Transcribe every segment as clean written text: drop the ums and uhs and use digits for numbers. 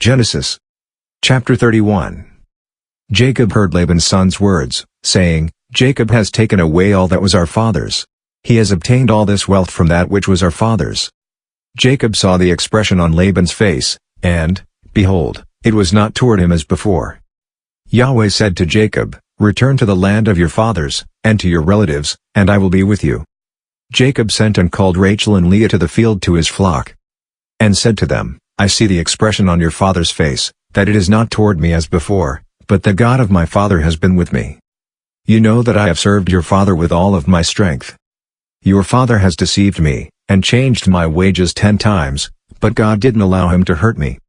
Genesis chapter 31. Jacob heard Laban's son's words, saying, Jacob has taken away all that was our father's. He has obtained all this wealth from that which was our father's. Jacob saw the expression on Laban's face, and, behold, it was not toward him as before. Yahweh said to Jacob, Return to the land of your fathers, and to your relatives, and I will be with you. Jacob sent and called Rachel and Leah to the field to his flock, and said to them, I see the expression on your father's face, that it is not toward me as before, but the God of my father has been with me. You know that I have served your father with all of my strength. Your father has deceived me, and changed my wages 10 times, but God didn't allow him to hurt me.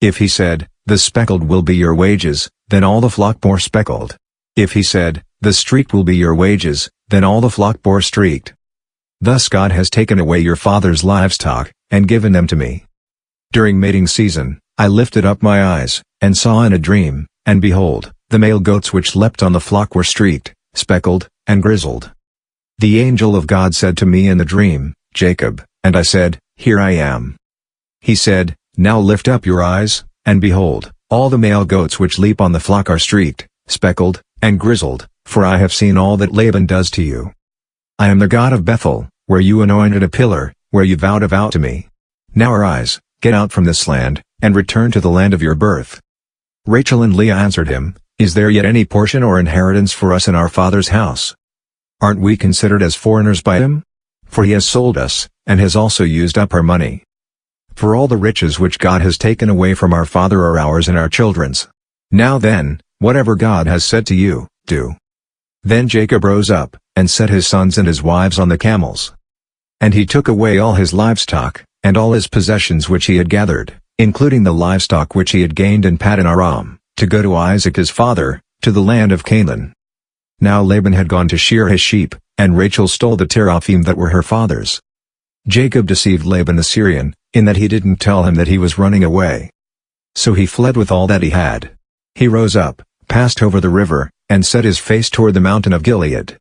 If he said, The speckled will be your wages, then all the flock bore speckled. If he said, The streaked will be your wages, then all the flock bore streaked. Thus God has taken away your father's livestock, and given them to me. During mating season, I lifted up my eyes, and saw in a dream, and behold, the male goats which leapt on the flock were streaked, speckled, and grizzled. The angel of God said to me in the dream, Jacob, and I said, Here I am. He said, Now lift up your eyes, and behold, all the male goats which leap on the flock are streaked, speckled, and grizzled, for I have seen all that Laban does to you. I am the God of Bethel, where you anointed a pillar, where you vowed a vow to me. Now arise, get out from this land, and return to the land of your birth. Rachel and Leah answered him, Is there yet any portion or inheritance for us in our father's house? Aren't we considered as foreigners by him? For he has sold us, and has also used up our money. For all the riches which God has taken away from our father are ours and our children's. Now then, whatever God has said to you, do. Then Jacob rose up, and set his sons and his wives on the camels. And he took away all his livestock, and all his possessions which he had gathered, including the livestock which he had gained in Paddan Aram, to go to Isaac his father, to the land of Canaan. Now Laban had gone to shear his sheep, and Rachel stole the teraphim that were her father's. Jacob deceived Laban the Syrian, in that he didn't tell him that he was running away. So he fled with all that he had. He rose up, passed over the river, and set his face toward the mountain of Gilead.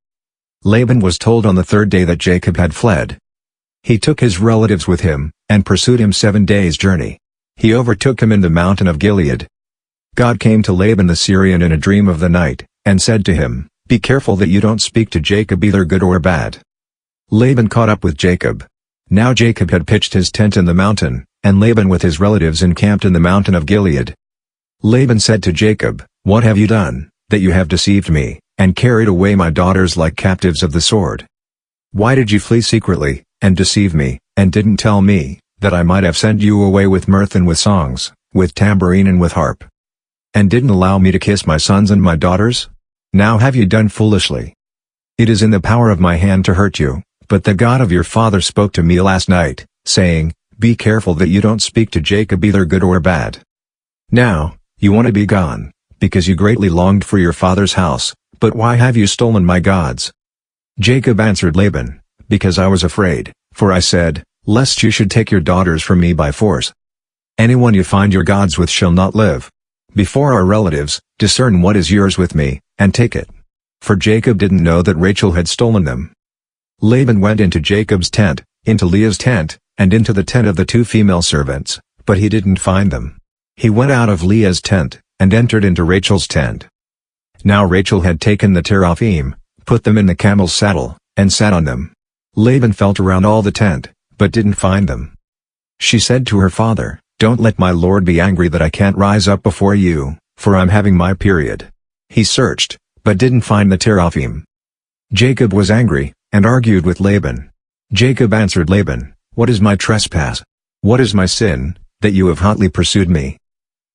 Laban was told on the 3rd day that Jacob had fled. He took his relatives with him, and pursued him 7 days' journey. He overtook him in the mountain of Gilead. God came to Laban the Syrian in a dream of the night, and said to him, Be careful that you don't speak to Jacob either good or bad. Laban caught up with Jacob. Now Jacob had pitched his tent in the mountain, and Laban with his relatives encamped in the mountain of Gilead. Laban said to Jacob, What have you done, that you have deceived me, and carried away my daughters like captives of the sword? Why did you flee secretly, and deceive me, and didn't tell me, that I might have sent you away with mirth and with songs, with tambourine and with harp? And didn't allow me to kiss my sons and my daughters? Now have you done foolishly? It is in the power of my hand to hurt you, but the God of your father spoke to me last night, saying, Be careful that you don't speak to Jacob either good or bad. Now, you want to be gone, because you greatly longed for your father's house, but why have you stolen my gods? Jacob answered Laban, Because I was afraid, for I said, Lest you should take your daughters from me by force. Anyone you find your gods with shall not live. Before our relatives, discern what is yours with me, and take it. For Jacob didn't know that Rachel had stolen them. Laban went into Jacob's tent, into Leah's tent, and into the tent of the 2 female servants, but he didn't find them. He went out of Leah's tent, and entered into Rachel's tent. Now Rachel had taken the teraphim, put them in the camel's saddle, and sat on them. Laban felt around all the tent, but didn't find them. She said to her father, Don't let my lord be angry that I can't rise up before you, for I'm having my period. He searched, but didn't find the teraphim. Jacob was angry, and argued with Laban. Jacob answered Laban, What is my trespass? What is my sin, that you have hotly pursued me?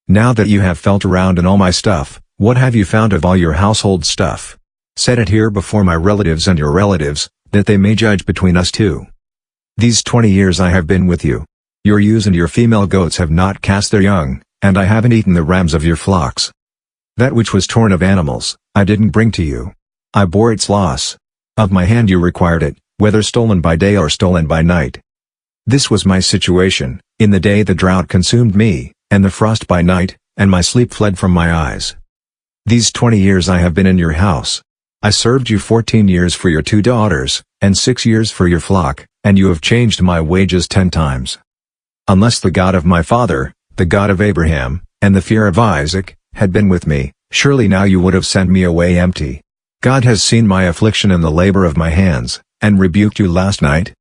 Now that you have felt around in all my stuff, what have you found of all your household stuff? Set it here before my relatives and your relatives, that they may judge between us two. These 20 years I have been with you. Your ewes and your female goats have not cast their young, and I haven't eaten the rams of your flocks. That which was torn of animals, I didn't bring to you. I bore its loss. Of my hand you required it, whether stolen by day or stolen by night. This was my situation, in the day the drought consumed me, and the frost by night, and my sleep fled from my eyes. These 20 years I have been in your house. I served you 14 years for your 2 daughters, and 6 years for your flock, and you have changed my wages 10 times. Unless the God of my father, the God of Abraham, and the fear of Isaac, had been with me, surely now you would have sent me away empty. God has seen my affliction and the labor of my hands, and rebuked you last night."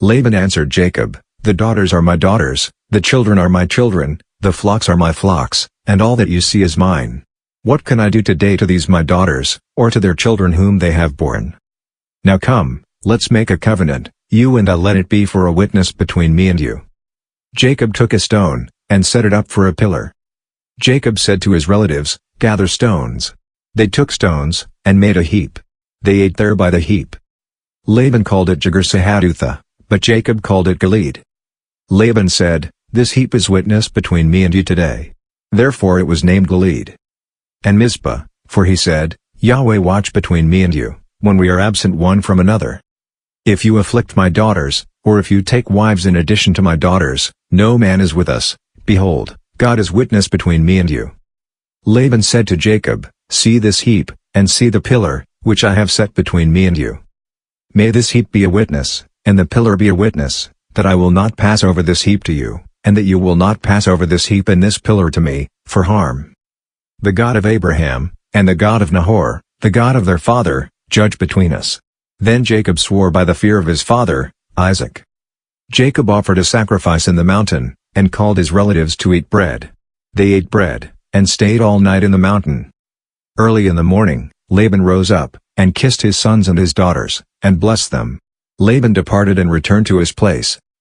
Laban answered Jacob, "The daughters are my daughters, the children are my children, the flocks are my flocks, and all that you see is mine. What can I do today to these my daughters, or to their children whom they have borne? Now come, let's make a covenant, you and I, let it be for a witness between me and you." Jacob took a stone, and set it up for a pillar. Jacob said to his relatives, "Gather stones." They took stones, and made a heap. They ate there by the heap. Laban called it Jegar-Sahadutha, but Jacob called it Gilead. Laban said, "This heap is witness between me and you today." Therefore it was named Gilead. And Mizpah, for he said, "Yahweh watch between me and you, when we are absent one from another. If you afflict my daughters, or if you take wives in addition to my daughters, no man is with us, behold, God is witness between me and you." Laban said to Jacob, "See this heap, and see the pillar, which I have set between me and you. May this heap be a witness, and the pillar be a witness, that I will not pass over this heap to you, and that you will not pass over this heap and this pillar to me, for harm. The God of Abraham, and the God of Nahor, the God of their father, judge between us." Then Jacob swore by the fear of his father, Isaac. Jacob offered a sacrifice in the mountain, and called his relatives to eat bread. They ate bread, and stayed all night in the mountain. Early in the morning, Laban rose up, and kissed his sons and his daughters, and blessed them. Laban departed and returned to his place.